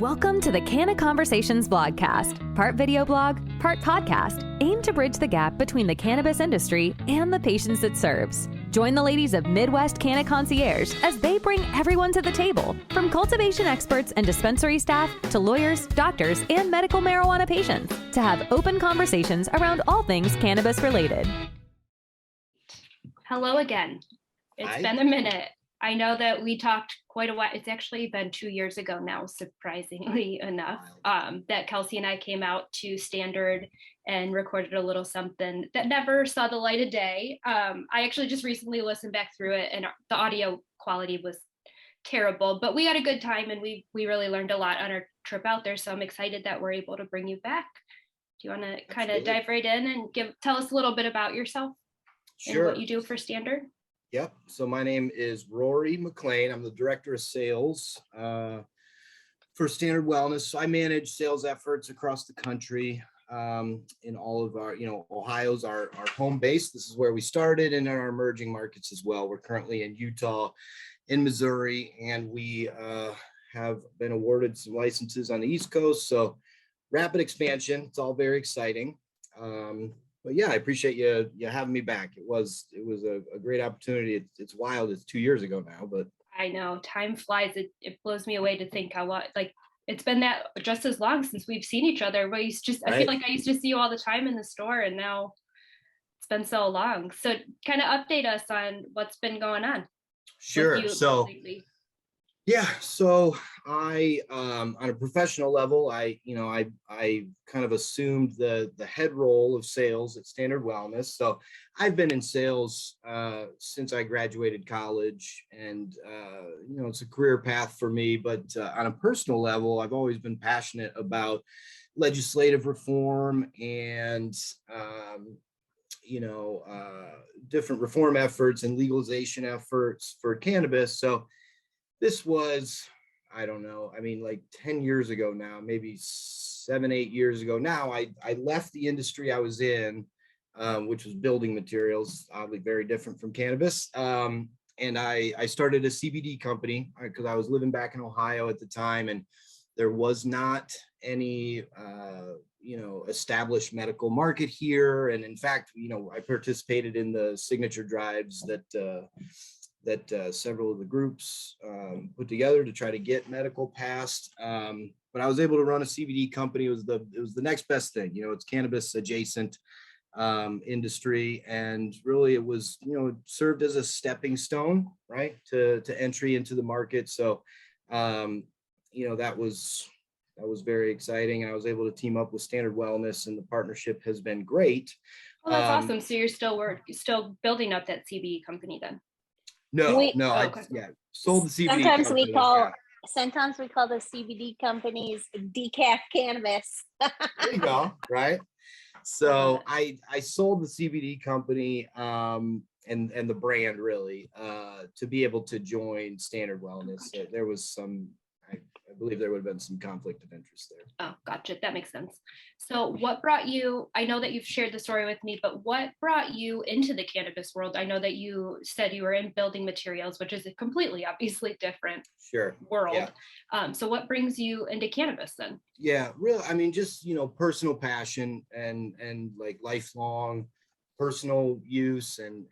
Welcome to the Canna Conversations blogcast, part video blog, part podcast, aimed to bridge the gap between the cannabis industry and the patients it serves. Join the ladies of Midwest Canna Concierge as they bring everyone to the table, from cultivation experts and dispensary staff to lawyers, doctors, and medical marijuana patients, to have open conversations around all things cannabis related. Hello again. It's been a minute. I know that we talked quite a while. It's actually been 2 years ago now, surprisingly enough, that Kelsey and I came out to Standard and recorded a little something that never saw the light of day. I actually just recently listened back through it, and the audio quality was terrible, but we had a good time, and we really learned a lot on our trip out there. So I'm excited that we're able to bring you back. Do you want to kind of dive right in and tell us a little bit about yourself? Sure. And what you do for Standard? Yep. So my name is Rory McClain. I'm the director of sales for Standard Wellness. So I manage sales efforts across the country in all of our, Ohio's our home base. This is where we started, and in our emerging markets as well. We're currently in Utah, in Missouri, and we have been awarded some licenses on the East Coast. So rapid expansion. It's all very exciting. But yeah, I appreciate you having me back. It was a great opportunity. It's wild. It's 2 years ago now, but I know time flies. It blows me away to think how it's been that just as long since we've seen each other. But I feel like I used to see you all the time in the store, and now it's been so long. So kind of update us on what's been going on. Sure. So lately. Yeah, so I on a professional level, I kind of assumed the head role of sales at Standard Wellness. So I've been in sales since I graduated college, and it's a career path for me. But on a personal level, I've always been passionate about legislative reform and different reform efforts and legalization efforts for cannabis. So this was, I don't know, like 10 years ago now, maybe 7-8 years ago now. I left the industry I was in, which was building materials, oddly very different from cannabis. And I started a CBD company because I was living back in Ohio at the time, and there was not any, established medical market here. And in fact, I participated in the signature drives that several of the groups put together to try to get medical passed. But I was able to run a CBD company. It was the next best thing. It's cannabis adjacent industry, and really it was it served as a stepping stone, right, to entry into the market. So that was very exciting, and I was able to team up with Standard Wellness, and the partnership has been great. Oh, that's awesome. So you're still building up that CBD company then? No, sold the CBD. Sometimes we call the CBD companies decaf cannabis. There you go, right? So I sold the CBD company and the brand really to be able to join Standard Wellness. Gotcha. There was some, I believe there would have been some conflict of interest there. Oh, gotcha. That makes sense. So what brought you, I know that you've shared the story with me, but what brought you into the cannabis world? I know that you said you were in building materials, which is a completely, obviously different world. Yeah. So what brings you into cannabis then? Yeah, really, just, personal passion and like lifelong personal use and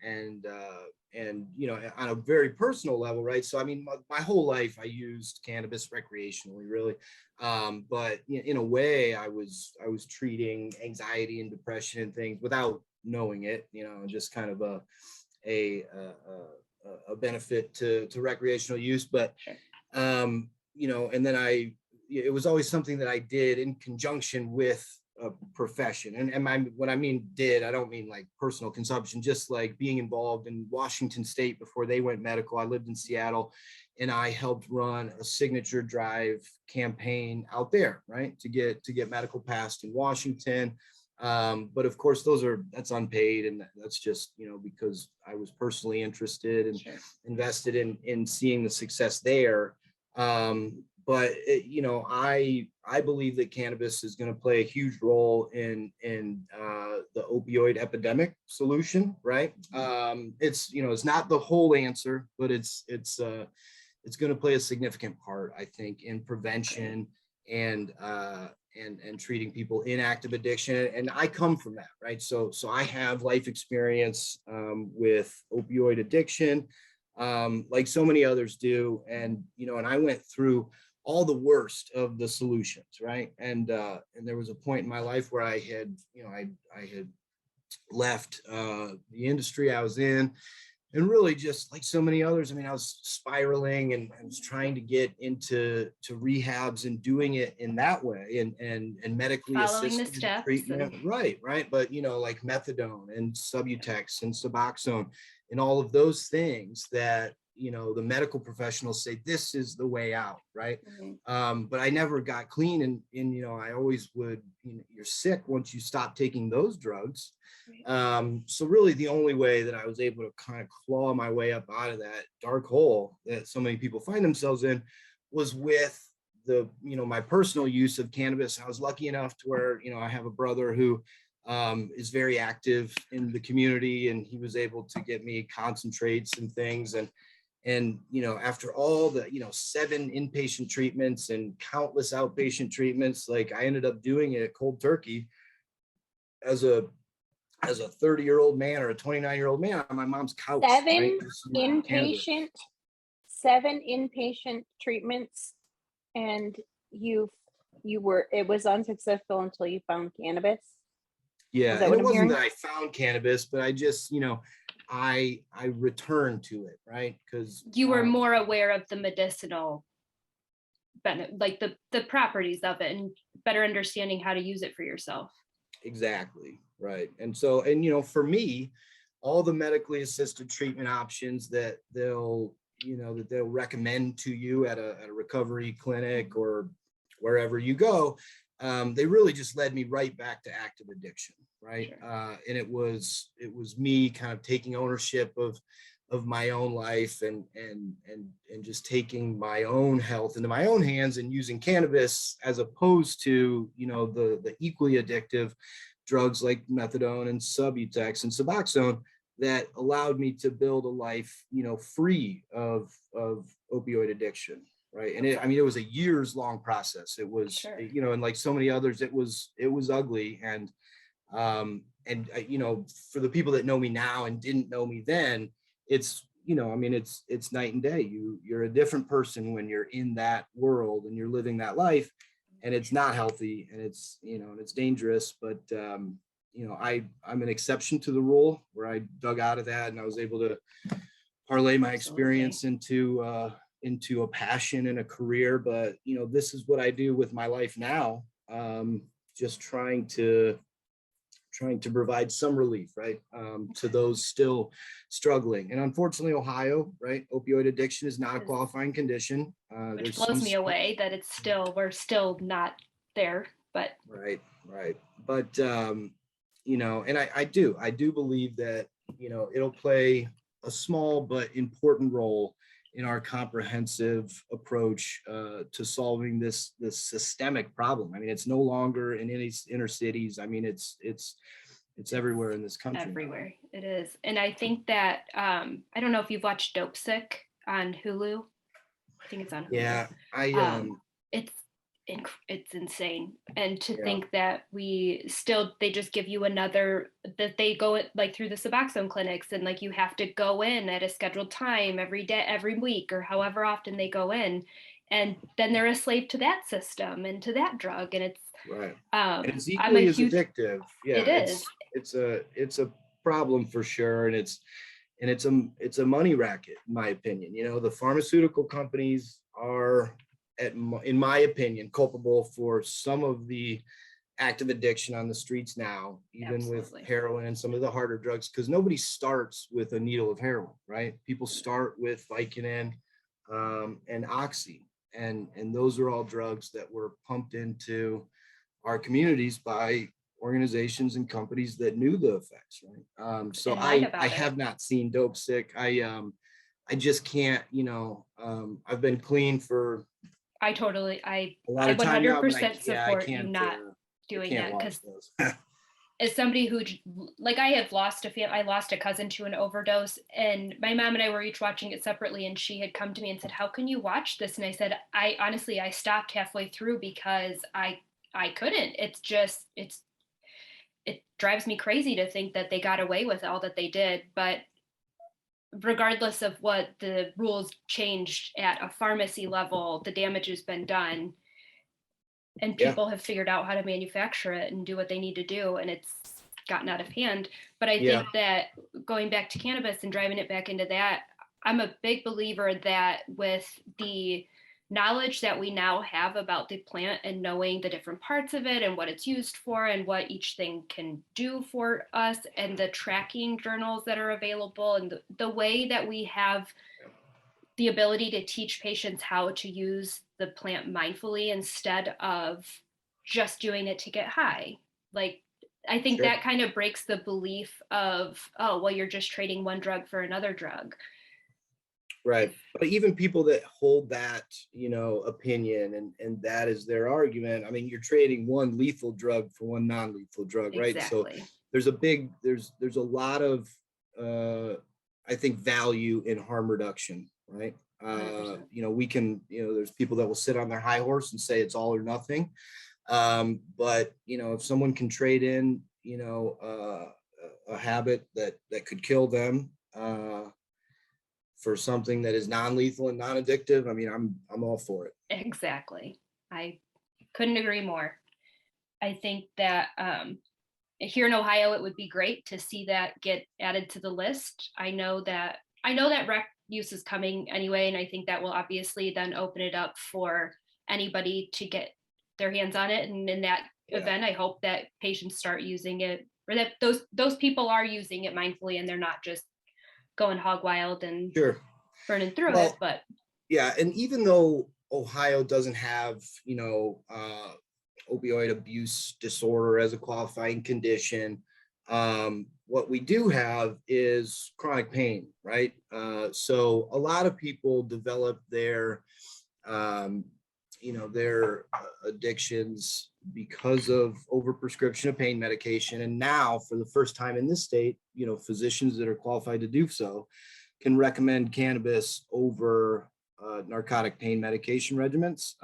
on a very personal level, right? So my whole life I used cannabis recreationally, really, but in a way I was treating anxiety and depression and things without knowing it, just kind of a benefit to recreational use. But and then it was always something that I did in conjunction with a profession. And when I mean did, I don't mean like personal consumption, just like being involved in Washington State before they went medical. I lived in Seattle, and I helped run a signature drive campaign out there, right, to get medical passed in Washington. But of course, that's unpaid, and that's just because I was personally interested and invested in seeing the success there. But I believe that cannabis is going to play a huge role in the opioid epidemic solution, right? It's not the whole answer, but it's going to play a significant part, I think, in prevention and treating people in active addiction. And I come from that, right? So I have life experience with opioid addiction, like so many others do. And, and I went through all the worst of the solutions, right? And there was a point in my life where I had left the industry I was in, and really just like so many others, I mean, I was spiraling and I was trying to get into rehabs and doing it in that way and medically following the assisted steps treatment. Right. But, like methadone and Subutex and Suboxone and all of those things that, the medical professionals say, this is the way out. Right. Mm-hmm. But I never got clean. And, I always would, you're sick once you stop taking those drugs. So really the only way that I was able to kind of claw my way up out of that dark hole that so many people find themselves in was with my personal use of cannabis. I was lucky enough to where, I have a brother who is very active in the community, and he was able to get me concentrates and things. And after all the 7 inpatient treatments and countless outpatient treatments, like I ended up doing it cold turkey as a 30-year-old man or a 29-year-old man on my mom's couch. 7 right? inpatient 7 inpatient treatments, and it was unsuccessful until you found cannabis. Yeah, and it wasn't that I found cannabis, but I just I returned to it, right? Because you were more aware of the medicinal benefit, like the properties of it, and better understanding how to use it for yourself. Exactly. Right. And so, for me, all the medically assisted treatment options that they'll recommend to you at a recovery clinic or wherever you go, they really just led me right back to active addiction. Right. Sure. And it was me kind of taking ownership of my own life and just taking my own health into my own hands and using cannabis as opposed to, the equally addictive drugs like methadone and Subutex and Suboxone that allowed me to build a life, free of opioid addiction. Right. And it was a years long process. It was, sure. And like so many others, it was ugly. And for the people that know me now and didn't know me then, it's, it's night and day. You're a different person when you're in that world and you're living that life. And it's not healthy, and it's, and it's dangerous, but, I'm an exception to the rule where I dug out of that and I was able to parlay my experience into a passion and a career. But, this is what I do with my life now. Just trying to provide some relief, right, to those still struggling. And unfortunately, Ohio, right, opioid addiction is not a qualifying condition. Which blows me away that we're still not there, but. Right. But, and I do believe that, it'll play a small but important role in our comprehensive approach to solving this systemic problem. I mean, it's no longer in any inner cities. I mean, it's everywhere in this country. Everywhere it is. And I think that I don't know if you've watched Dope Sick on Hulu. I think it's on Hulu. Yeah, it's insane. And to think that they just give you that they go like through the Suboxone clinics, and like you have to go in at a scheduled time every day, every week, or however often they go in. And then they're a slave to that system and to that drug. And it's right. And it's equally as addictive. Yeah, it is. It's a problem for sure. And it's a money racket, in my opinion. The pharmaceutical companies are, in my opinion, culpable for some of the active addiction on the streets now, even Absolutely. With heroin and some of the harder drugs, because nobody starts with a needle of heroin, right? People start with Vicodin and Oxy, and those are all drugs that were pumped into our communities by organizations and companies that knew the effects, right? So I have not seen Dope Sick. I just can't, I've been clean for I 100% support you not doing that, because as somebody who, like, I lost a cousin to an overdose, and my mom and I were each watching it separately, and she had come to me and said, how can you watch this? And I said, I honestly stopped halfway through because I couldn't. It drives me crazy to think that they got away with all that they did. But regardless of what the rules changed at a pharmacy level, the damage has been done, and people have figured out how to manufacture it and do what they need to do, and it's gotten out of hand. But I think that going back to cannabis and driving it back into that, I'm a big believer that with the knowledge that we now have about the plant and knowing the different parts of it and what it's used for and what each thing can do for us, and the tracking journals that are available, and the way that we have the ability to teach patients how to use the plant mindfully instead of just doing it to get high. Like, I think that kind of breaks the belief of, oh, well, you're just trading one drug for another drug. Right. But even people that hold that, opinion and that is their argument. I mean, you're trading one lethal drug for one non-lethal drug, right? Exactly. So there's a lot of, I think, value in harm reduction, right? We can, there's people that will sit on their high horse and say it's all or nothing. But, if someone can trade in, a habit that could kill them, for something that is non-lethal and non-addictive, I mean, I'm all for it. Exactly. I couldn't agree more. I think that here in Ohio, it would be great to see that get added to the list. I know that rec use is coming anyway, and I think that will obviously then open it up for anybody to get their hands on it. And in that event, I hope that patients start using it, or that those people are using it mindfully and they're not just going hog wild and burning through it. But and even though Ohio doesn't have opioid abuse disorder as a qualifying condition, what we do have is chronic pain, right? So a lot of people develop their their addictions because of overprescription of pain medication. And now, for the first time in this state, physicians that are qualified to do so can recommend cannabis over narcotic pain medication regimens.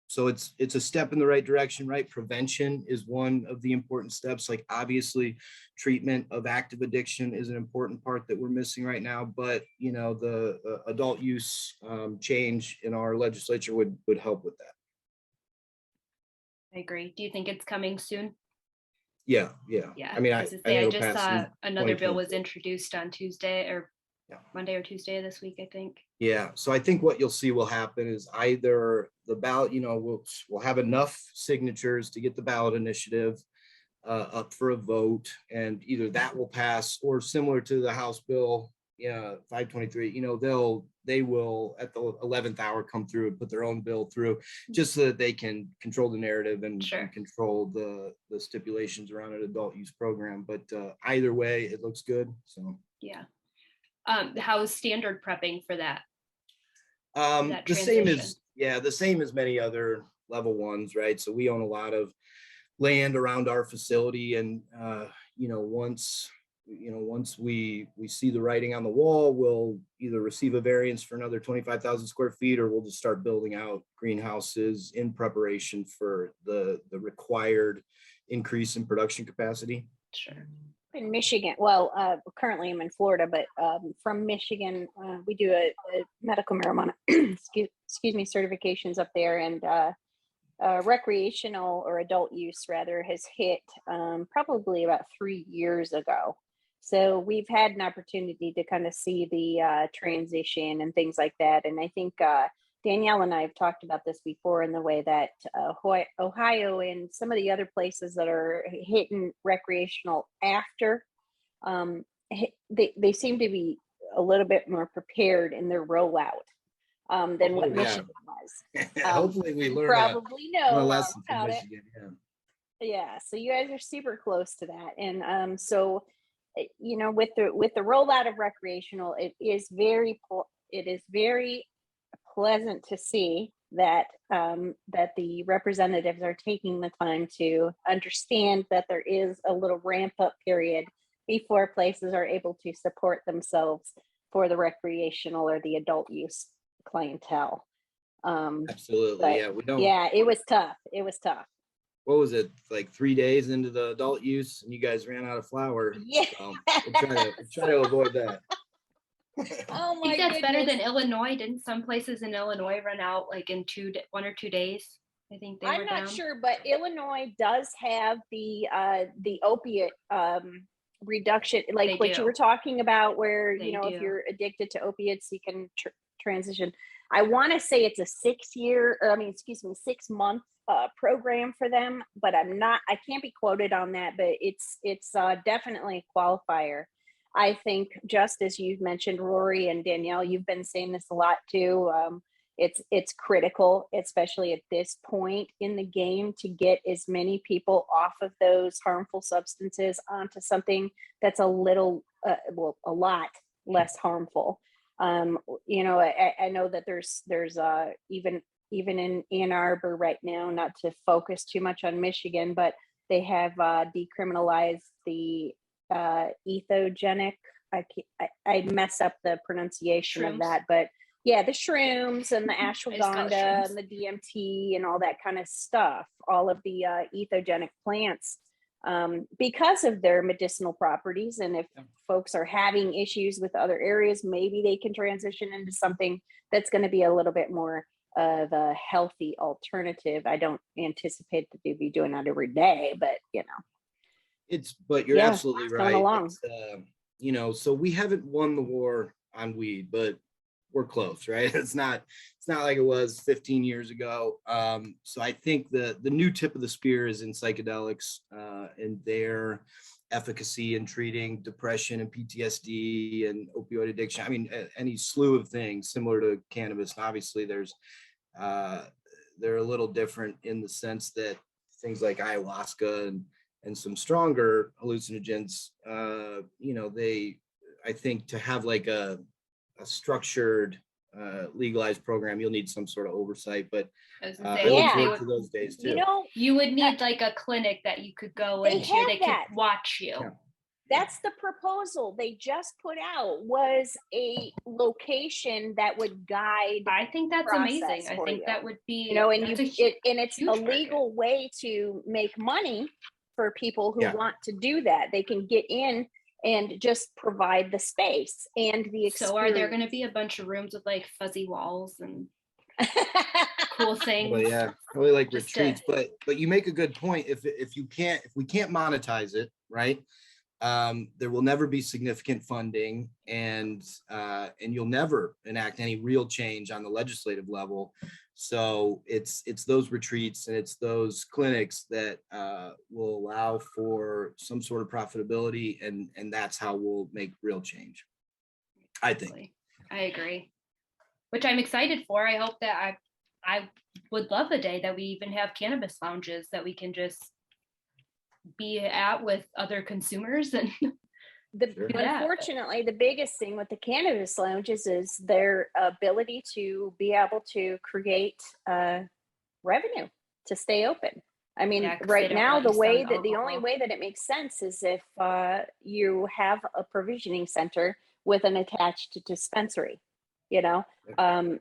So it's a step in the right direction, right? Prevention is one of the important steps. Like, obviously, treatment of active addiction is an important part that we're missing right now. But the adult use change in our legislature would help with that. I agree. Do you think it's coming soon? Yeah. I mean, I just saw another bill was introduced on Tuesday or Monday or Tuesday of this week, I think. Yeah. So I think what you'll see will happen is either the ballot, we'll have enough signatures to get the ballot initiative up for a vote, and either that will pass, or similar to the House bill, 523, they will at the 11th hour come through and put their own bill through, just so that they can control the narrative and control the stipulations around an adult use program. But either way, it looks good. So how's standard prepping for that? The same as many other level ones, right? So we own a lot of land around our facility, and once we see the writing on the wall, we'll either receive a variance for another 25,000 square feet, or we'll just start building out greenhouses in preparation for the required increase in production capacity. Sure. In Michigan, currently I'm in Florida, but from Michigan, we do a medical marijuana excuse me, certifications up there, and recreational, or adult use rather, has hit probably about 3 years ago. So we've had an opportunity to kind of see the transition and things like that. And I think Danielle and I have talked about this before, in the way that Ohio and some of the other places that are hitting recreational after, they seem to be a little bit more prepared in their rollout than what Michigan was. Hopefully we learn probably know a lesson about from Michigan. Yeah, so you guys are super close to that. And so, with the rollout of recreational, it is very pleasant to see that that the representatives are taking the time to understand that there is a little ramp up period before places are able to support themselves for the recreational or the adult use clientele. Absolutely. Yeah. We don't. Yeah, it was tough. It was tough. What was it, like 3 days into the adult use and you guys ran out of flour? Yeah. So we'll try to avoid that. Oh I my think that's better goodness. than Illinois. Didn't some places in Illinois run out like in 1 or 2 days? I think they were I'm not down. sure, but Illinois does have the opiate reduction, like They what you do. were talking about, where They you know if do. you're addicted to opiates, you can transition. I want to say it's a 6-month program for them, but I can't be quoted on that, but it's definitely a qualifier. I think, just as you've mentioned, Rory and Danielle, you've been saying this a lot too. It's critical, especially at this point in the game, to get as many people off of those harmful substances onto something that's a lot less harmful. You know, I know that there's even in Ann Arbor right now, not to focus too much on Michigan, but they have decriminalized the ethogenic. I mess up the pronunciation Shrooms. of that, but yeah, the shrooms and the I just call it ashwagandha shrooms. and the DMT and all that kind of stuff, all of the ethogenic plants, because of their medicinal properties. And if folks are having issues with other areas, maybe they can transition into something that's going to be a little bit more of a healthy alternative. I don't anticipate that they'd be doing that every day, but you know. But you're absolutely it's going right. along. You know, so we haven't won the war on weed, but we're close, right? It's not like it was 15 years ago. So I think the new tip of the spear is in psychedelics and their efficacy in treating depression and PTSD and opioid addiction. I mean, any slew of things similar to cannabis. And obviously they're a little different in the sense that things like ayahuasca and some stronger hallucinogens, you know, I think to have like a structured legalized program, you'll need some sort of oversight, but I look forward to those days too. You know, you would need like a clinic that you could go into. They could watch you. Yeah. That's the proposal they just put out, was a location that would guide. I think that's amazing. I think that would be, you know, and it's a legal way to make money for people who want to do that. They can get in and just provide the space and the experience. So are there going to be a bunch of rooms with like fuzzy walls and cool things? Well, yeah, really like just retreats, but you make a good point. If we can't monetize it, right? There will never be significant funding, and you'll never enact any real change on the legislative level. So it's those retreats and it's those clinics that will allow for some sort of profitability, and that's how we'll make real change, I think. I agree, which I'm excited for. I hope that I would love a day that we even have cannabis lounges that we can just be at with other consumers. And unfortunately, the biggest thing with the cannabis lounges is their ability to be able to create revenue to stay open. I mean, right now, the only way that it makes sense is if you have a provisioning center with an attached dispensary. You know,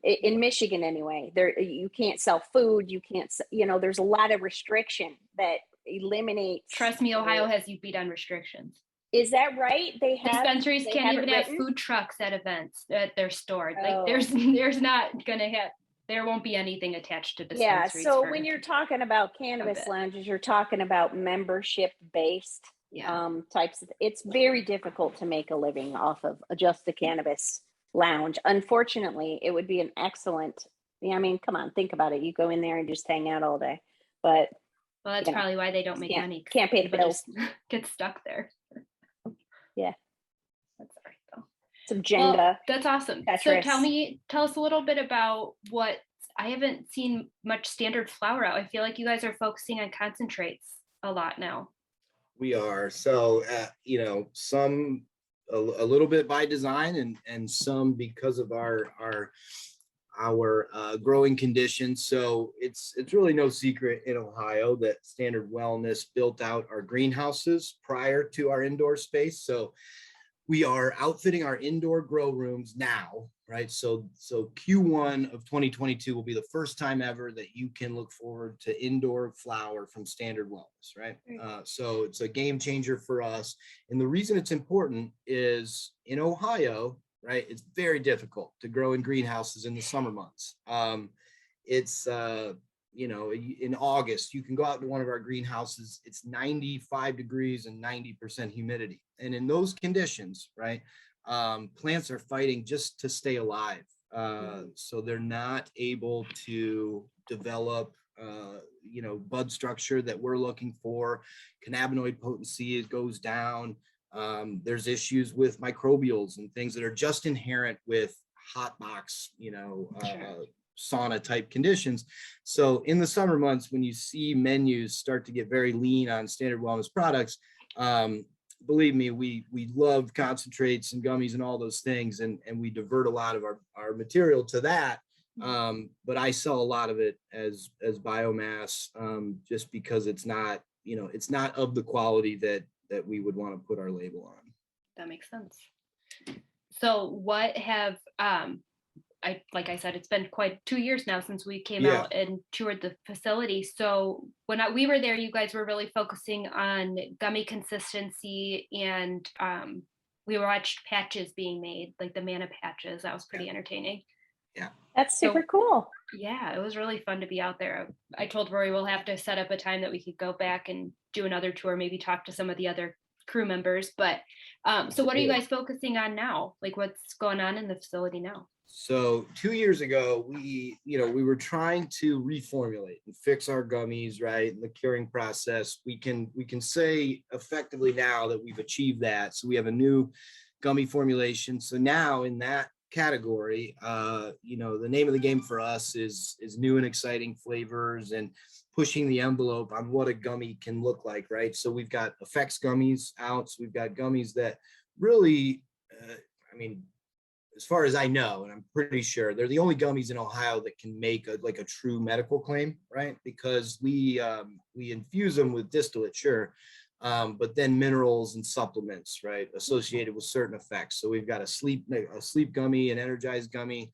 in Michigan anyway, you can't sell food. You can't, you know, there's a lot of restriction that eliminates. Trust me, Ohio has you beat on restrictions. Is that right? Dispensaries can't even have food trucks at events at their store. Like there's not gonna have. There won't be anything attached to dispensaries. Yeah. So when you're talking about cannabis lounges, you're talking about membership based types. It's very difficult to make a living off of just the cannabis lounge. Unfortunately, it would be an excellent. I mean, come on, think about it. You go in there and just hang out all day. But that's probably why they don't make money. Can't pay the bills. Get stuck there. Yeah. That's all right though. Some Jenga. Well, that's awesome. Tetris. So tell us a little bit about what. I haven't seen much standard flower out. I feel like you guys are focusing on concentrates a lot now. We are. So, you know, some a little bit by design and some because of our our growing conditions. So it's really no secret in Ohio that Standard Wellness built out our greenhouses prior to our indoor space. So we are outfitting our indoor grow rooms now, right? So Q1 of 2022 will be the first time ever that you can look forward to indoor flower from Standard Wellness, right? So it's a game changer for us. And the reason it's important is in Ohio, right, it's very difficult to grow in greenhouses in the summer months. It's in August, you can go out to one of our greenhouses, it's 95 degrees and 90% humidity. And in those conditions, right, plants are fighting just to stay alive. So they're not able to develop, bud structure that we're looking for. Cannabinoid potency goes down. There's issues with microbials and things that are just inherent with hot box, sauna type conditions. So in the summer months, when you see menus start to get very lean on Standard Wellness products, believe me, we love concentrates and gummies and all those things, and we divert a lot of our material to that. But I sell a lot of it as biomass, just because it's not of the quality that we would want to put our label on. That makes sense. So what have like I said, it's been quite 2 years now since we came out and toured the facility. So when we were there, you guys were really focusing on gummy consistency, and we watched patches being made, like the Mana patches. That was pretty entertaining. Yeah, that's super cool. Yeah, it was really fun to be out there. I told Rory we'll have to set up a time that we could go back and do another tour, maybe talk to some of the other crew members. But so what are you guys focusing on now? Like, what's going on in the facility now? So 2 years ago, we were trying to reformulate and fix our gummies, right? And the curing process. We can say effectively now that we've achieved that. So we have a new gummy formulation. So now in that category, the name of the game for us is new and exciting flavors and pushing the envelope on what a gummy can look like, right? So we've got effects gummies out. So we've got gummies that really, as far as I know, and I'm pretty sure, they're the only gummies in Ohio that can make a true medical claim, right? Because we infuse them with distillate, sure, but then minerals and supplements, right, associated with certain effects. So we've got a sleep gummy, an energized gummy,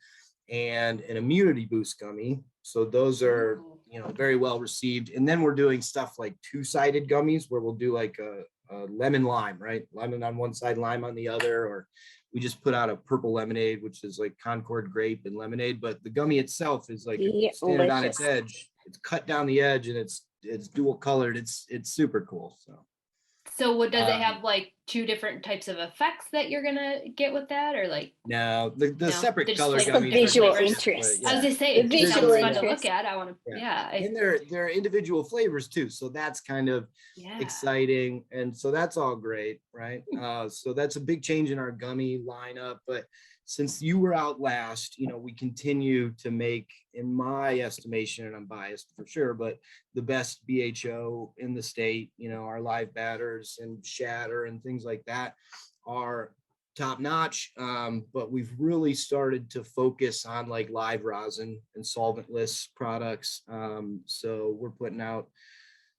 and an immunity boost gummy. So those are very well received. And then we're doing stuff like two-sided gummies, where we'll do like a lemon lime, right? Lemon on one side, lime on the other, or we just put out a purple lemonade, which is like Concord grape and lemonade, but the gummy itself is like standard on its edge. It's cut down the edge and it's dual colored. It's super cool. So what does it have, like two different types of effects that you're gonna get with that, or like? No, the separate color like gummies. Visual interest. I was gonna say, it just sounds fun to look at. I want to, And there are individual flavors too, so that's kind of exciting, and so that's all great, right? So that's a big change in our gummy lineup. But since you were out last, we continue to make, in my estimation, and I'm biased for sure, but the best BHO in the state. Our live batters and shatter and things like that are top notch. But we've really started to focus on like live rosin and solventless products. So we're putting out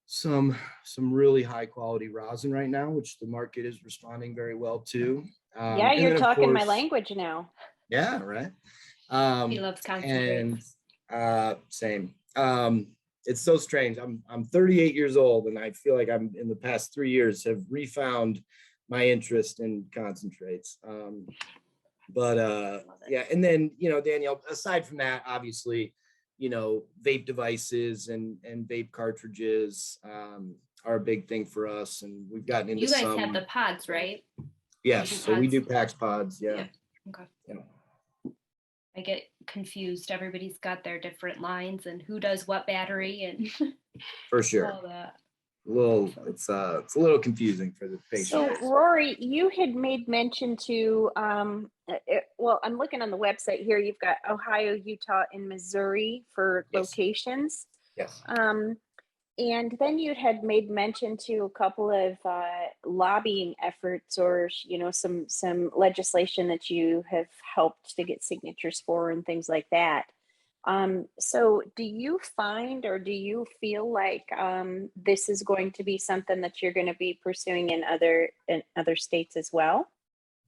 some really high quality rosin right now, which the market is responding very well to. You're talking my language now. Yeah, right. He loves concentrates. And same. It's so strange. I'm 38 years old, and I feel like I'm in the past 3 years have refound my interest in concentrates. But and then Danielle, aside from that, obviously, vape devices and vape cartridges are a big thing for us, and we've gotten into. You guys have the pods, right? Yes, so we do PAX pods. Yeah. Okay. I get confused. Everybody's got their different lines and who does what battery and for sure. all that. It's a little confusing for the patient. So Rory, you had made mention to I'm looking on the website here. You've got Ohio, Utah, and Missouri for locations. Yes. And then you had made mention to a couple of lobbying efforts, or some legislation that you have helped to get signatures for and things like that. So do you find, or do you feel like this is going to be something that you're going to be pursuing in other states as well?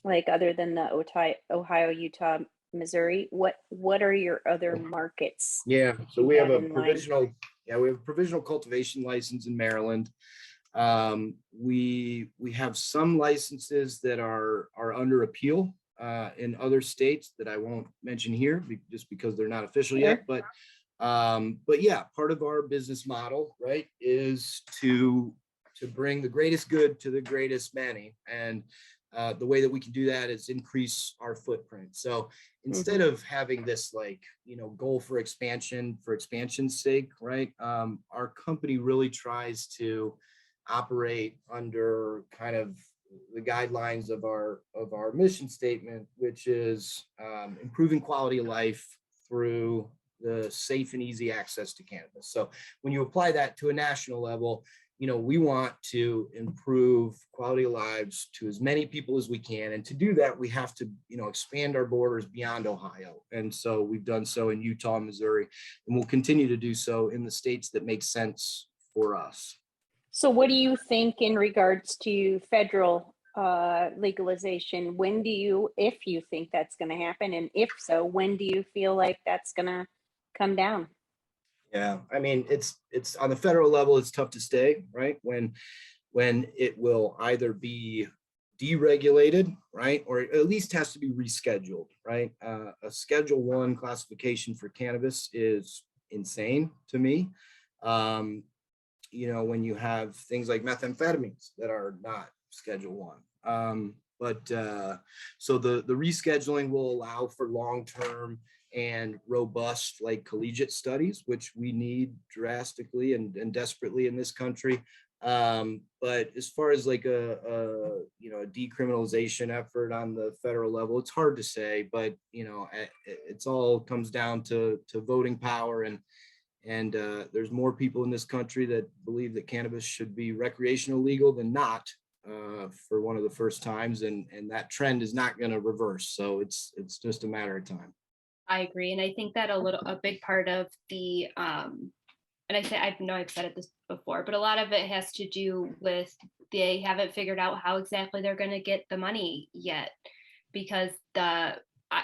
Like other than the Ohio, Utah, Missouri, what are your other markets? Yeah, so you we have have a in mind? provisional, we have a provisional cultivation license in Maryland. We have some licenses that are under appeal in other states that I won't mention here just because they're not official yet. But yeah, part of our business model, right, is to bring the greatest good to the greatest many. And the way that we can do that is increase our footprint. So instead of having this goal for expansion's sake, right, our company really tries to operate under kind of the guidelines of our mission statement, which is improving quality of life through the safe and easy access to cannabis. So when you apply that to a national level, we want to improve quality of lives to as many people as we can. And to do that, we have to, expand our borders beyond Ohio. And so we've done so in Utah and Missouri, and we'll continue to do so in the states that make sense for us. So what do you think in regards to federal legalization? If you think that's going to happen, and if so, when do you feel like that's going to come down? Yeah, I mean, it's on the federal level, it's tough to say, right? When it will either be deregulated, right, or at least has to be rescheduled, right? A Schedule I classification for cannabis is insane to me. When you have things like methamphetamines that are not Schedule I. So the rescheduling will allow for long-term and robust collegiate studies, which we need drastically and desperately in this country. But as far as a decriminalization effort on the federal level, it's hard to say, but it's all comes down to voting power, and there's more people in this country that believe that cannabis should be recreational legal than not for one of the first times, and that trend is not going to reverse. So it's just a matter of time. I agree. And I think that a big part of the, and I know I've said it this before, but a lot of it has to do with they haven't figured out how exactly they're going to get the money yet. Because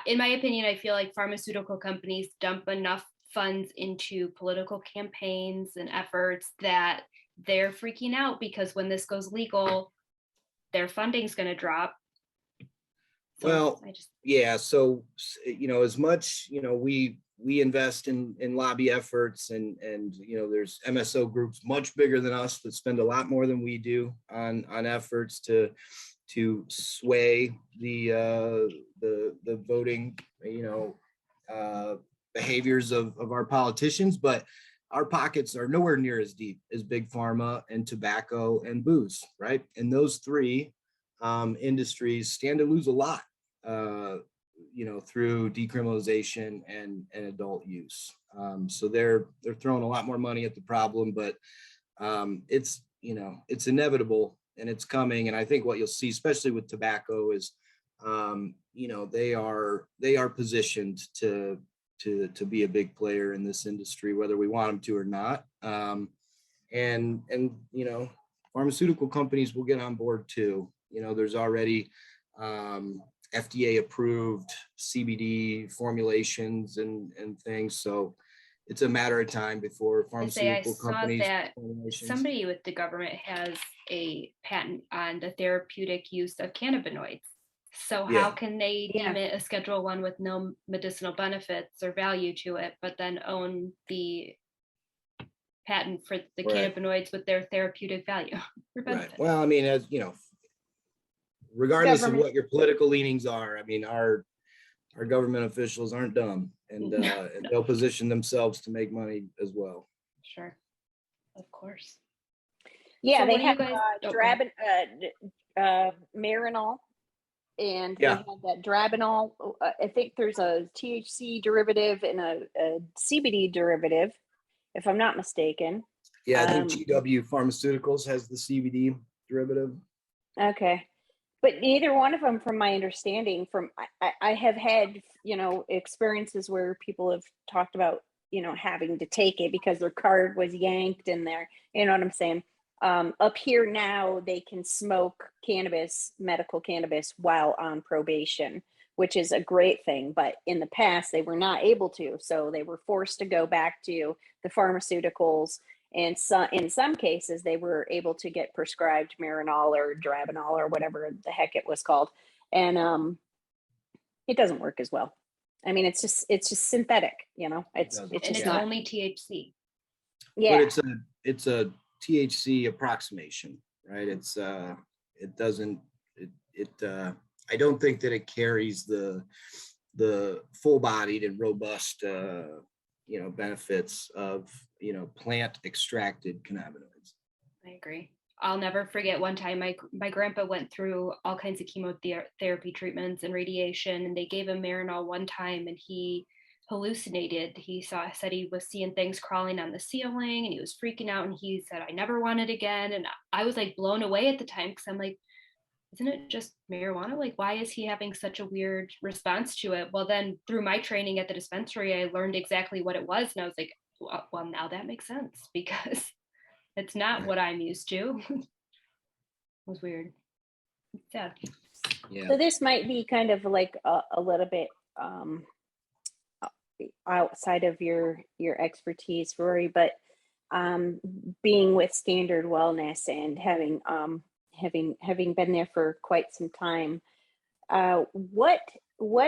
in my opinion, I feel like pharmaceutical companies dump enough funds into political campaigns and efforts that they're freaking out because when this goes legal, their funding's going to drop. So as much, we invest in lobby efforts and there's MSO groups much bigger than us that spend a lot more than we do on efforts to sway the voting, behaviors of our politicians, but our pockets are nowhere near as deep as big pharma and tobacco and booze, right? And those three industries stand to lose a lot, through decriminalization and adult use. So they're throwing a lot more money at the problem, but it's inevitable and it's coming. And I think what you'll see, especially with tobacco, is they are positioned to be a big player in this industry, whether we want them to or not. And pharmaceutical companies will get on board too. There's already FDA approved CBD formulations and things. So it's a matter of time before pharmaceutical companies. I saw that somebody with the government has a patent on the therapeutic use of cannabinoids. So how can they deem it a Schedule I with no medicinal benefits or value to it, but then own the patent for the cannabinoids with their therapeutic value? Right. Well, I mean, as regardless of what your political leanings are, I mean, our government officials aren't dumb, and they'll position themselves to make money as well. Sure, of course. Yeah, so they have Marinol, and they have that Drabinol. I think there's a THC derivative and a CBD derivative, if I'm not mistaken. Yeah, I think GW Pharmaceuticals has the CBD derivative. Okay. but neither one of them, from my understanding, I have had, experiences where people have talked about, having to take it because their card was yanked and they're, you know what I'm saying? Up here now, they can smoke cannabis, medical cannabis, while on probation, which is a great thing. But in the past, they were not able to. So they were forced to go back to the pharmaceuticals. And so, in some cases, they were able to get prescribed Marinol or Dronabinol or whatever the heck it was called. And it doesn't work as well. I mean, it's just synthetic, it's just not only THC. Yeah. But it's a THC approximation, right? It's it doesn't I don't think that it carries the full-bodied and robust benefits of plant extracted cannabinoids. I agree. I'll never forget one time my grandpa went through all kinds of chemotherapy treatments and radiation, and they gave him Marinol one time, and he hallucinated. He said he was seeing things crawling on the ceiling, and he was freaking out, and he said, I never want it again. And I was like blown away at the time, because I'm like, isn't it just marijuana? Like, why is he having such a weird response to it? Well, then through my training at the dispensary, I learned exactly what it was. And I was like, well, now that makes sense, because it's not what I'm used to. It was weird. Yeah. So this might be kind of like a little bit outside of your expertise, Rory, but being with Standard Wellness and having been there for quite some time, what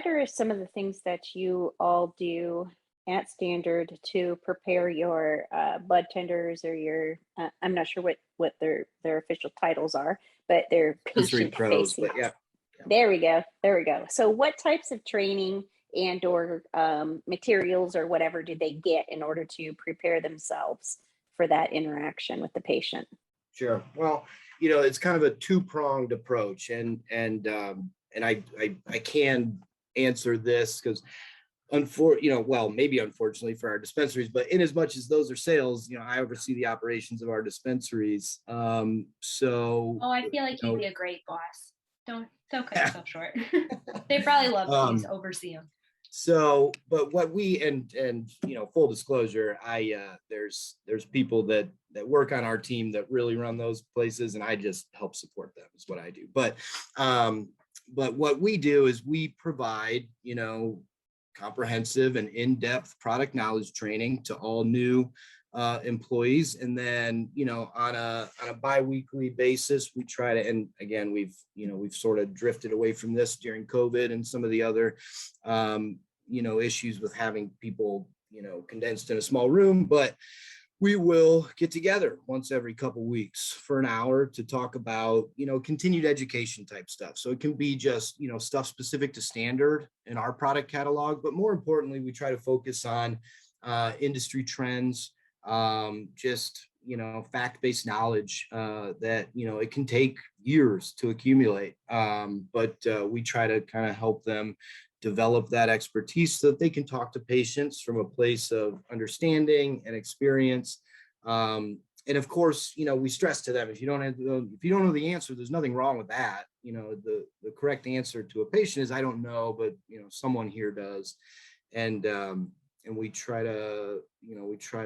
are some of the things that you all do at Standard to prepare your bud tenders or your I'm not sure what their official titles are, but they're patient facing. But yeah. There we go. So what types of training and or materials or whatever do they get in order to prepare themselves for that interaction with the patient? Sure. Well, it's kind of a two-pronged approach, and I can answer this because maybe unfortunately for our dispensaries, but in as much as those are sales, I oversee the operations of our dispensaries. So I feel like you'd be a great boss. Don't cut yourself short. They probably love that you oversee them. So, but what we and full disclosure, there's people that work on our team that really run those places, and I just help support them is what I do. But what we do is we provide comprehensive and in-depth product knowledge training to all new employees, and then on a bi-weekly basis we try to, and again we've sort of drifted away from this during COVID and some of the other issues with having people condensed in a small room, but we will get together once every couple weeks for an hour to talk about, continued education type stuff. So it can be just, stuff specific to Standard in our product catalog, but more importantly, we try to focus on industry trends, just, fact-based knowledge that, it can take years to accumulate. But we try to kind of help them develop that expertise so that they can talk to patients from a place of understanding and experience. And of course, we stress to them, if you don't know the answer, there's nothing wrong with that. The correct answer to a patient is, I don't know, but someone here does. And we try to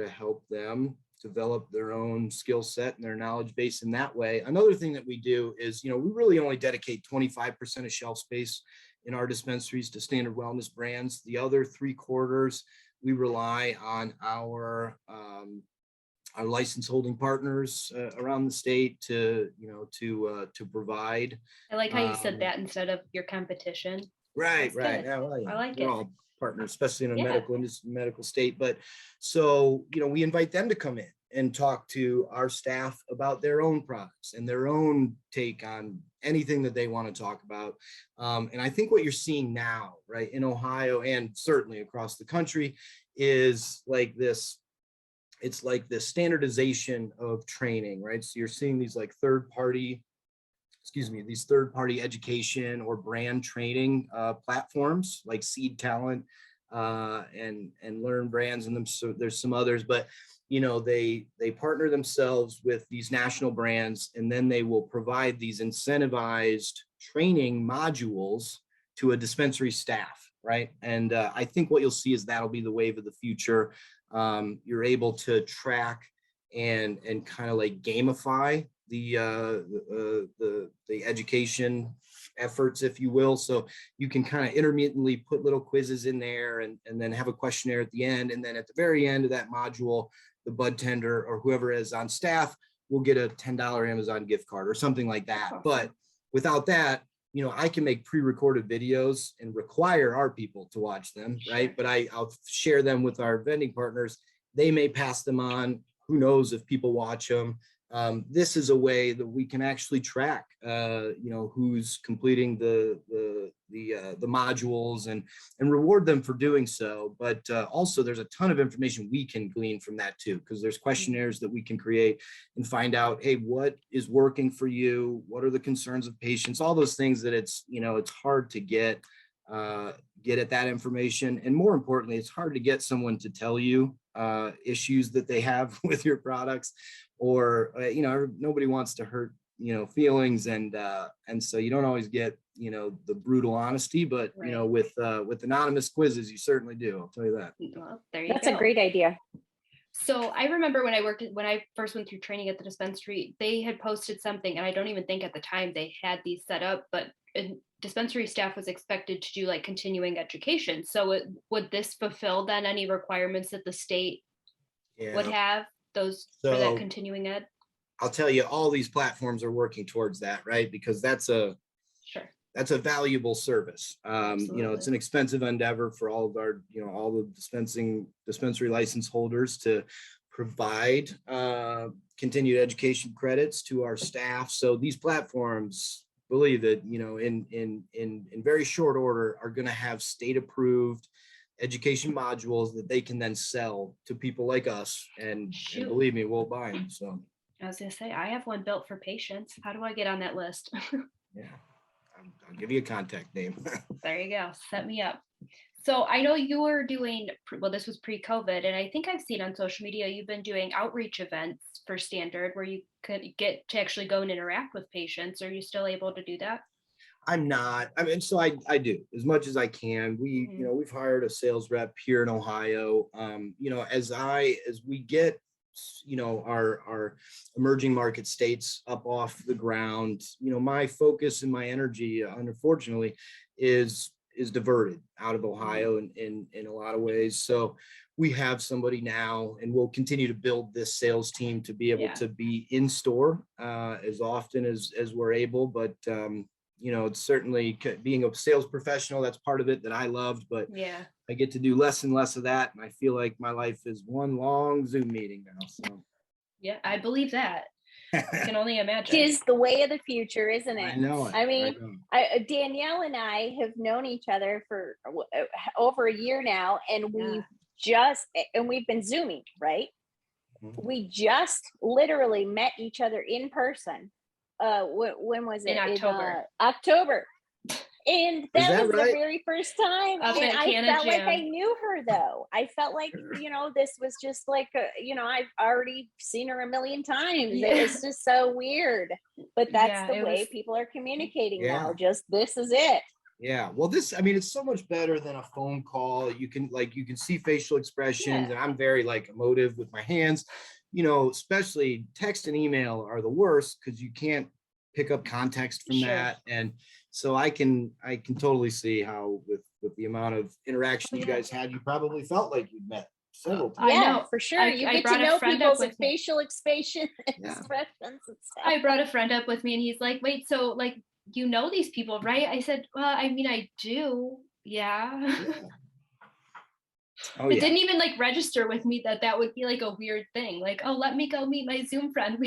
help them develop their own skill set and their knowledge base in that way. Another thing that we do is, we really only dedicate 25% of shelf space in our dispensaries to Standard Wellness brands. The other 3/4, we rely on our license holding partners around the state to provide. I like how you said that instead of your competition. Right. Yeah, well, I like it. All partners, especially in a medical state. But so, we invite them to come in and talk to our staff about their own products and their own take on anything that they want to talk about. And I think what you're seeing now, right, in Ohio and certainly across the country is like this, it's like the standardization of training, right? So you're seeing these like third party education or brand training platforms like Seed Talent and Learn Brands, and them. So there's some others, but they partner themselves with these national brands, and then they will provide these incentivized training modules to a dispensary staff, right? And I think what you'll see is that'll be the wave of the future. You're able to track and kind of like gamify the education efforts, if you will. So you can kind of intermittently put little quizzes in there and then have a questionnaire at the end. And then at the very end of that module, the bud tender or whoever is on staff will get a $10 Amazon gift card or something like that. But without that, you know, I can make pre-recorded videos and require our people to watch them, right? But I'll share them with our vending partners. They may pass them on. Who knows if people watch them? This is a way that we can actually track, you know, who's completing the modules and reward them for doing so. But also there's a ton of information we can glean from that too, because there's questionnaires that we can create and find out, hey, what is working for you? What are the concerns of patients? All those things that it's, you know, it's hard to get at that information. And more importantly, it's hard to get someone to tell you issues that they have with your products, or you know, nobody wants to hurt, you know, feelings, and so you don't always get, you know, the brutal honesty, but you know, with anonymous quizzes, you certainly do. I'll tell you that. Well, there you go. That's a great idea. So I remember when I first went through training at the dispensary, they had posted something, and I don't even think at the time they had these set up, but dispensary staff was expected to do like continuing education. So would this fulfill then any requirements that the state would have those for that continuing ed? I'll tell you, all these platforms are working towards that, right? Because that's a valuable service. You know, it's an expensive endeavor for all of our, you know, all the dispensary license holders to provide continued education credits to our staff. So these platforms, believe that, you know, in very short order, are going to have state approved education modules that they can then sell to people like us, and believe me, we'll buy them. So I was gonna say, I have one built for patients. How do I get on that list? Yeah, I'll give you a contact name. There you go, set me up. So I know you were doing, well, this was pre-COVID, and I think I've seen on social media you've been doing outreach events for Standard where you could get to actually go and interact with patients. Are you still able to do that? I'm not. I mean, so I do as much as I can. We, you know, we've hired a sales rep here in Ohio. You know, as we get, you know, our emerging market states up off the ground, you know, my focus and my energy, unfortunately, is diverted out of Ohio in a lot of ways. So we have somebody now, and we'll continue to build this sales team to be able to be in store as often as we're able. But you know, it's certainly being a sales professional, that's part of it that I loved, but I get to do less and less of that. And I feel like my life is one long Zoom meeting now. So yeah, I believe that. I can only imagine. It is the way of the future, isn't it? I know it. I mean, Danielle and I have known each other for over a year now, and we've been Zooming, right? We just literally met each other in person. When was it? In October. October. And that was right? the very first time. Up And at I felt like Gym. I knew her, though. I felt like, you know, this was just like, you know, I've already seen her a million times. Yeah. It was just so weird. But that's the way people are communicating now. Just this is it. Yeah. Well, this, I mean, it's so much better than a phone call. You can see facial expressions, and I'm very like emotive with my hands. You know, especially text and email are the worst because you can't pick up context from that. And so I can totally see how with the amount of interaction you guys had, you probably felt like you'd met several times. I know, for sure. You get to know people's facial expressions and stuff. I brought a friend up with me, and he's like, wait, so like, you know these people, right? I said, well, I mean, I do. Yeah. It didn't even like register with me that would be like a weird thing. Like, oh, let me go meet my Zoom friend.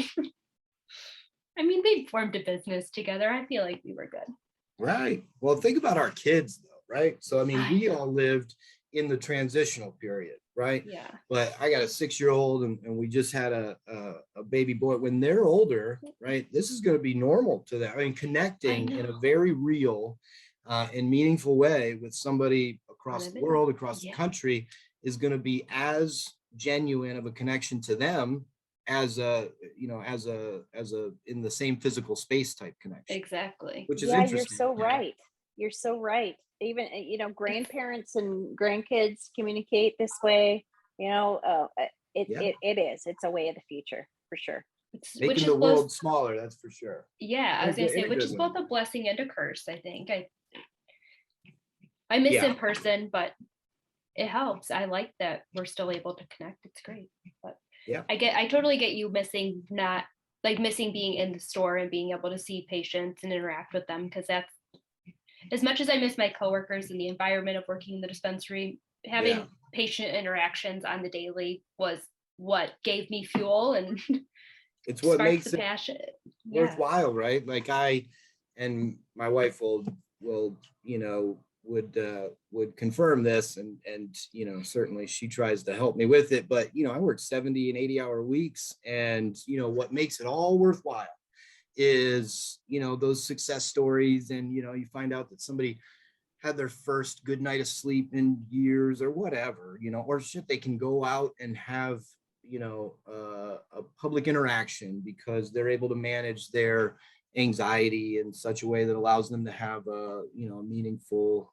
I mean, they formed a business together. I feel like we were good. Right. Well, think about our kids though, right? So, I mean, we all lived in the transitional period, right? Yeah. But I got a 6-year-old and we just had a baby boy. When they're older, right, this is going to be normal to them. I mean, connecting in a very real and meaningful way with somebody across the world, across the country, is going to be as genuine of a connection to them as a, in the same physical space type connection. Exactly. Which is Yeah, interesting. you're so right. You're so right. Even, grandparents and grandkids communicate this way, it is. It's a way of the future for sure. Making the world smaller, that's for sure. Yeah, I was gonna say, which is both a blessing and a curse, I think. I miss in person, but it helps. I like that we're still able to connect. It's great. But yeah, I totally get you missing being in the store and being able to see patients and interact with them, because that's, as much as I miss my coworkers and the environment of working in the dispensary, having patient interactions on the daily was what gave me fuel, and it's what makes the passion worthwhile, right? Like and my wife will would confirm this, and certainly she tries to help me with it, but I work 70 and 80-hour weeks, and what makes it all worthwhile is those success stories, and you find out that somebody had their first good night of sleep in years or whatever, or shit, they can go out and have a public interaction because they're able to manage their anxiety in such a way that allows them to have a meaningful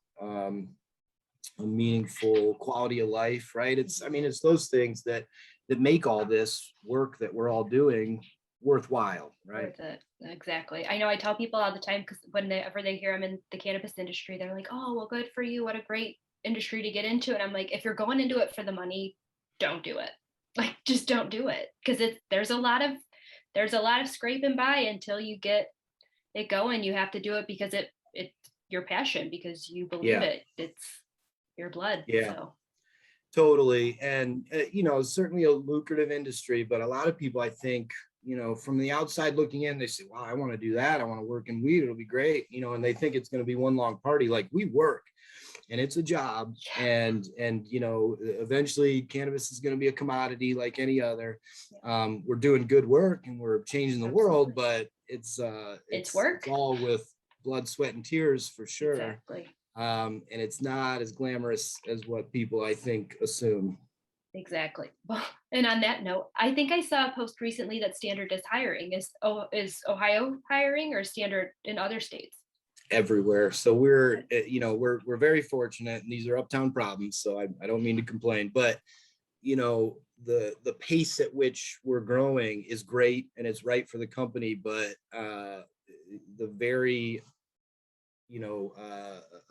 quality of life, right? It's those things that make all this work that we're all doing worthwhile, right? Worth it. Exactly. I know I tell people all the time, because whenever they hear I'm in the cannabis industry, they're like, oh, well, good for you. What a great industry to get into. And I'm like, if you're going into it for the money, don't do it. Like, just don't do it. Because there's a lot of scraping by until you get it going. You have to do it because it's your passion, because you believe it. It's your blood. Yeah. So. Totally. And, certainly a lucrative industry, but a lot of people, I think, from the outside looking in, they say, wow, I want to do that. I want to work in weed. It'll be great. And they think it's going to be one long party. Like, we work, and it's a job, and eventually cannabis is going to be a commodity like any other. We're doing good work and we're changing the world, but it's work. It's all with blood, sweat, and tears for sure. Exactly. And it's not as glamorous as what people, I think, assume. Exactly. Well, and on that note, I think I saw a post recently that Standard is hiring. Is Ohio hiring, or Standard in other states? Everywhere. So we're very fortunate, and these are uptown problems, so I don't mean to complain, but the pace at which we're growing is great, and it's right for the company, but the very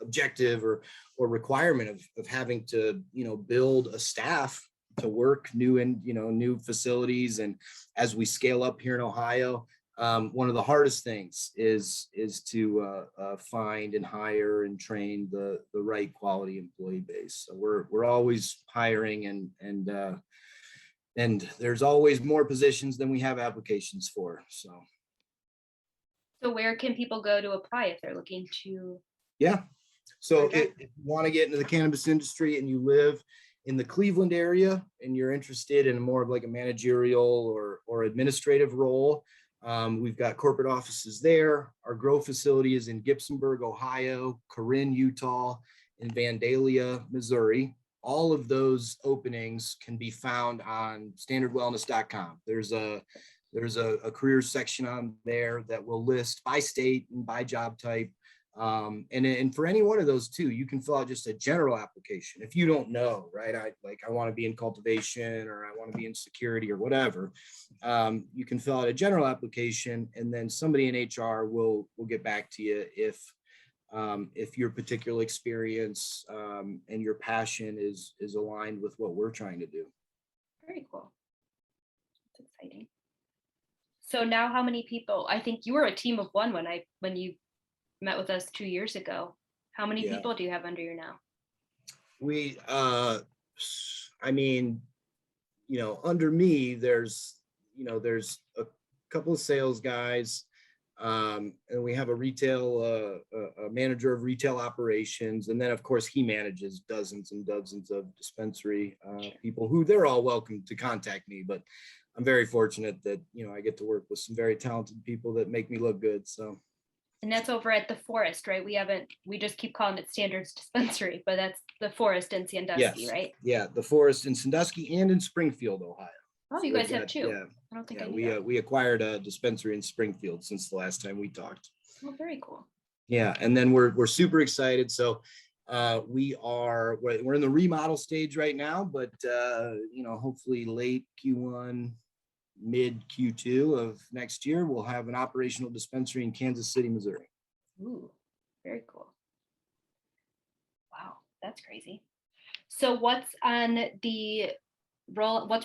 objective or requirement of having to build a staff to work new facilities, and as we scale up here in Ohio, one of the hardest things is to find and hire and train the right quality employee base. So we're always hiring, and there's always more positions than we have applications for. So where can people go to apply if they're looking to? Yeah. So if you want to get into the cannabis industry and you live in the Cleveland area and you're interested in more of like a managerial or administrative role, we've got corporate offices there. Our grow facility is in Gibsonburg, Ohio, Corinne, Utah, and Vandalia, Missouri. All of those openings can be found on standardwellness.com. There's a careers section on there that will list by state and by job type. And for any one of those too, you can fill out just a general application. If you don't know, right, I want to be in cultivation, or I want to be in security, or whatever, you can fill out a general application, and then somebody in HR will get back to you if your particular experience and your passion is aligned with what we're trying to do. Very cool. That's exciting. So now, how many people? I think you were a team of one when you met with us 2 years ago. How many people do you have under you now? We, under me, there's a couple of sales guys, and we have a retail, a manager of retail operations. And then of course he manages dozens and dozens of dispensary people who they're all welcome to contact me, but I'm very fortunate that, I get to work with some very talented people that make me look good. So. And that's over at the Forest, right? We just keep calling it Standards Dispensary, but that's the Forest in Sandusky, right? Yeah, the Forest in Sandusky and in Springfield, Ohio. Oh, so you guys have two. I don't think I Yeah, knew that. we acquired a dispensary in Springfield since the last time we talked. Oh, very cool. Yeah, and then we're super excited. So we're in the remodel stage right now, but hopefully late Q1, mid Q2 of next year, we'll have an operational dispensary in Kansas City, Missouri. Ooh, very cool. Wow, that's crazy. So what's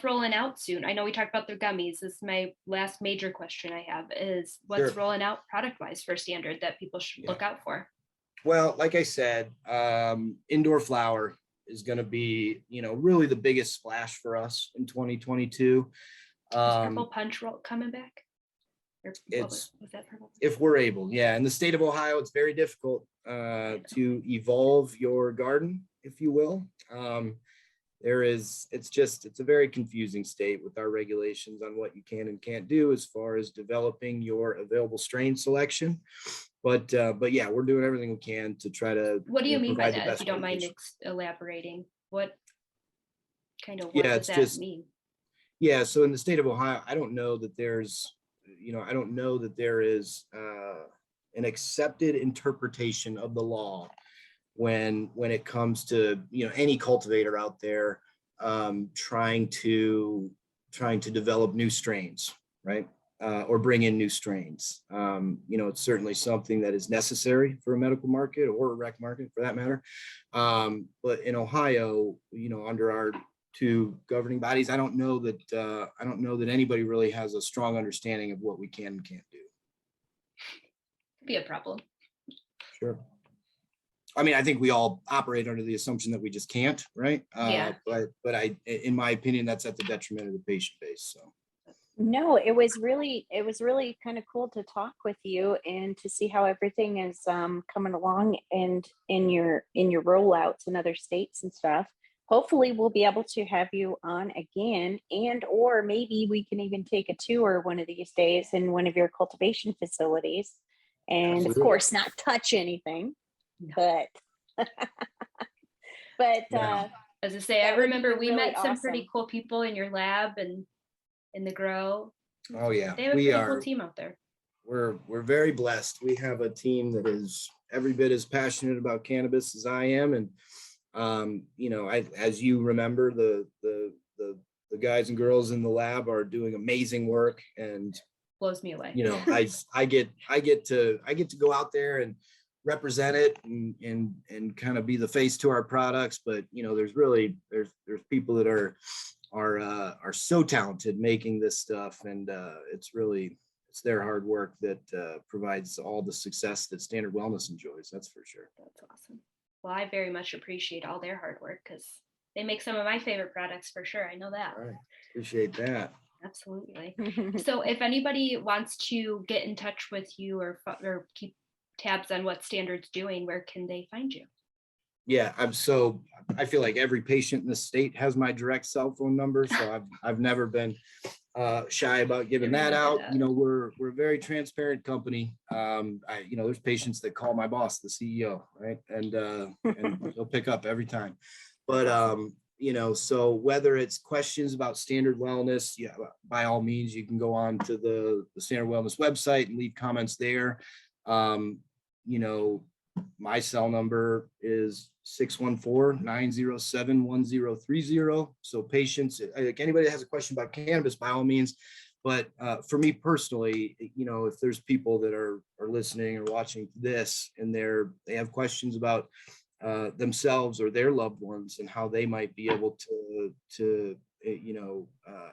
rolling out soon? I know we talked about the gummies. This is my last major question I have is what's Sure. rolling out product wise for Standard that people should look out for? Well, like I said, indoor flower is going to be, really the biggest splash for us in 2022. Is Purple Punch coming back? Was that Purple? If we're able, yeah. In the state of Ohio, it's very difficult to evolve your garden, if you will. It's a very confusing state with our regulations on what you can and can't do as far as developing your available strain selection. But yeah, we're doing everything we can to try to. What do you mean by that? If you don't mind elaborating, what kind of does that mean? Yeah, so in the state of Ohio, I don't know that there is an accepted interpretation of the law when it comes to any cultivator out there trying to develop new strains, right? Or bring in new strains. It's certainly something that is necessary for a medical market or a rec market for that matter. But in Ohio, under our two governing bodies, I don't know that anybody really has a strong understanding of what we can and can't do. Could be a problem. Sure. I mean, I think we all operate under the assumption that we just can't, right? Yeah. But in my opinion, that's at the detriment of the patient base. So. No, it was really kind of cool to talk with you and to see how everything is coming along and in your rollouts in other states and stuff. Hopefully we'll be able to have you on again, and or maybe we can even take a tour one of these days in one of your cultivation facilities, and Absolutely. of course not touch anything, but as I say, I remember we met some awesome. pretty cool people in your lab and in the grow. Oh yeah, they have a pretty cool team out there. We're very blessed. We have a team that is every bit as passionate about cannabis as I am, and as you remember, the guys and girls in the lab are doing amazing work, and blows me away. I get to go out there and represent it and kind of be the face to our products. But there's people that are so talented making this stuff, and it's their hard work that provides all the success that Standard Wellness enjoys. That's for sure. That's awesome. Well, I very much appreciate all their hard work because they make some of my favorite products for sure. I know that. All right. Appreciate that. Absolutely. So if anybody wants to get in touch with you or keep tabs on what Standard's doing, where can they find you? Yeah, I feel like every patient in the state has my direct cell phone number, so I've never been shy about giving that out. We're a very transparent company. There's patients that call my boss, the CEO, right? And he'll pick up every time. But so whether it's questions about Standard Wellness, yeah, by all means, you can go on to the Standard Wellness website and leave comments there. My cell number is 614-907-1030. So patients, like anybody that has a question about cannabis, by all means. But for me personally, if there's people that are listening or watching this and they have questions about themselves or their loved ones and how they might be able to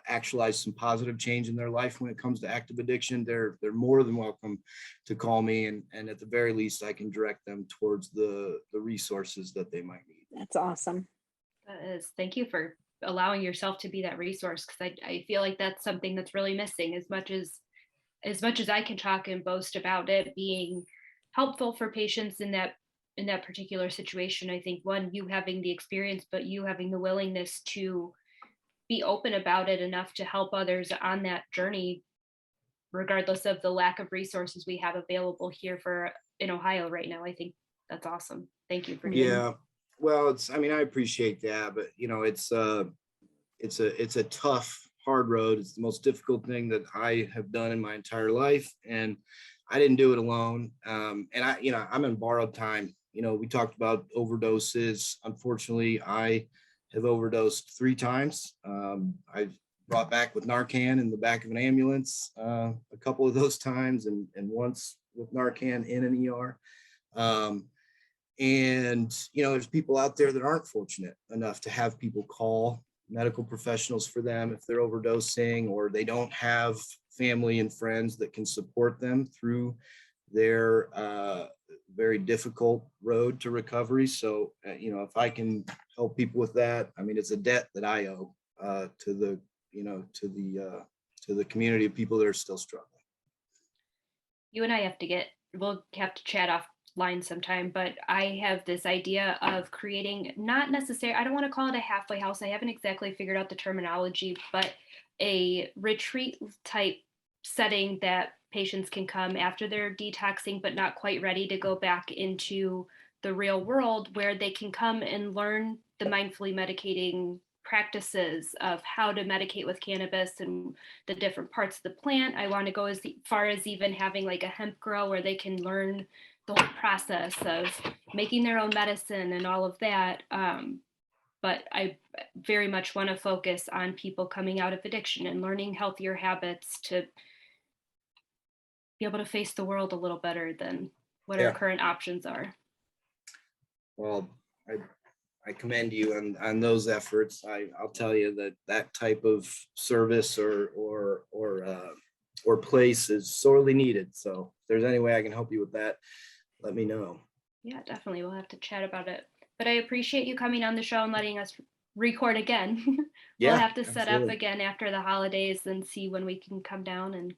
actualize some positive change in their life when it comes to active addiction, they're more than welcome to call me, and at the very least I can direct them towards the resources that they might need. That's awesome. That is. Thank you for allowing yourself to be that resource, because I feel like that's something that's really missing. As much as I can talk and boast about it being helpful for patients in that particular situation, I think you having the experience, but you having the willingness to be open about it enough to help others on that journey, regardless of the lack of resources we have available here in Ohio right now. I think that's awesome. Thank you for doing that. Well, I appreciate that, but it's a tough hard road. It's the most difficult thing that I have done in my entire life. And I didn't do it alone. And I'm in borrowed time. We talked about overdoses. Unfortunately, I have overdosed 3 times. I've brought back with Narcan in the back of an ambulance a couple of those times, and once with Narcan in an ER. And there's people out there that aren't fortunate enough to have people call medical professionals for them if they're overdosing, or they don't have family and friends that can support them through their very difficult road to recovery. So, if I can help people with that, I mean, it's a debt that I owe to the community of people that are still struggling. You and I we'll have to chat offline sometime, but I have this idea of creating, not necessarily, I don't want to call it a halfway house. I haven't exactly figured out the terminology, but a retreat type setting that patients can come after they're detoxing, but not quite ready to go back into the real world, where they can come and learn the mindfully medicating practices of how to medicate with cannabis and the different parts of the plant. I want to go as far as even having like a hemp grow where they can learn the whole process of making their own medicine and all of that. But I very much want to focus on people coming out of addiction and learning healthier habits to be able to face the world a little better than what our current options are. Well, I commend you on those efforts. I'll tell you that type of service or place is sorely needed. So if there's any way I can help you with that, let me know. Yeah, definitely. We'll have to chat about it. But I appreciate you coming on the show and letting us record again. We'll have to set up again after the holidays and see when we can come down and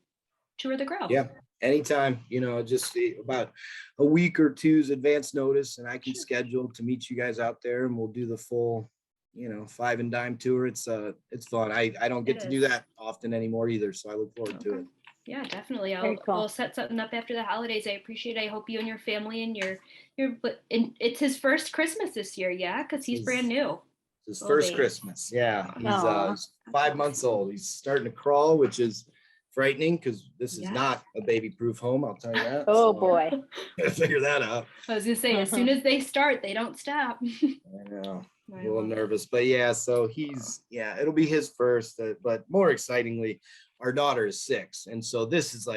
tour the grow. Yeah, anytime, just about a week or two's advance notice, and I can schedule to meet you guys out there, and we'll do the full, 5 and dime tour. It's fun. I don't get to do that often anymore either, so I look forward to it. Yeah, definitely. Cool. We'll set something up after the holidays. I appreciate it. I hope you and your family and and it's his first Christmas this year, yeah, because he's brand new. His first Christmas, yeah. He's 5 months old. He's starting to crawl, which is frightening because this is not a baby-proof home. I'll tell you that. Oh boy, gotta figure that out. I was gonna say, as soon as they start, they don't stop. I know. A little nervous, but so it'll be his first. But more excitingly, our daughter is 6, and so this is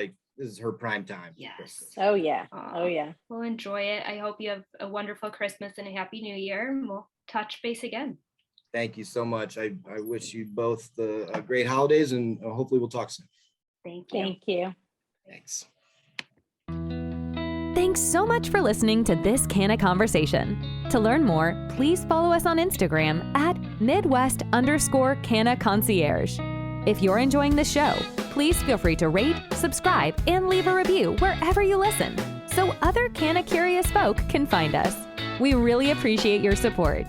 her prime time. Yes. Oh yeah. Well, enjoy it. I hope you have a wonderful Christmas and a happy New Year. And we'll touch base again. Thank you so much. I wish you both great holidays, and hopefully we'll talk soon. Thank you. Thank you. Thanks. Thanks so much for listening to this Canna Conversation. To learn more, please follow us on Instagram at Midwest_Canna Concierge. If you're enjoying the show, please feel free to rate, subscribe, and leave a review wherever you listen, so other Canna curious folk can find us. We really appreciate your support.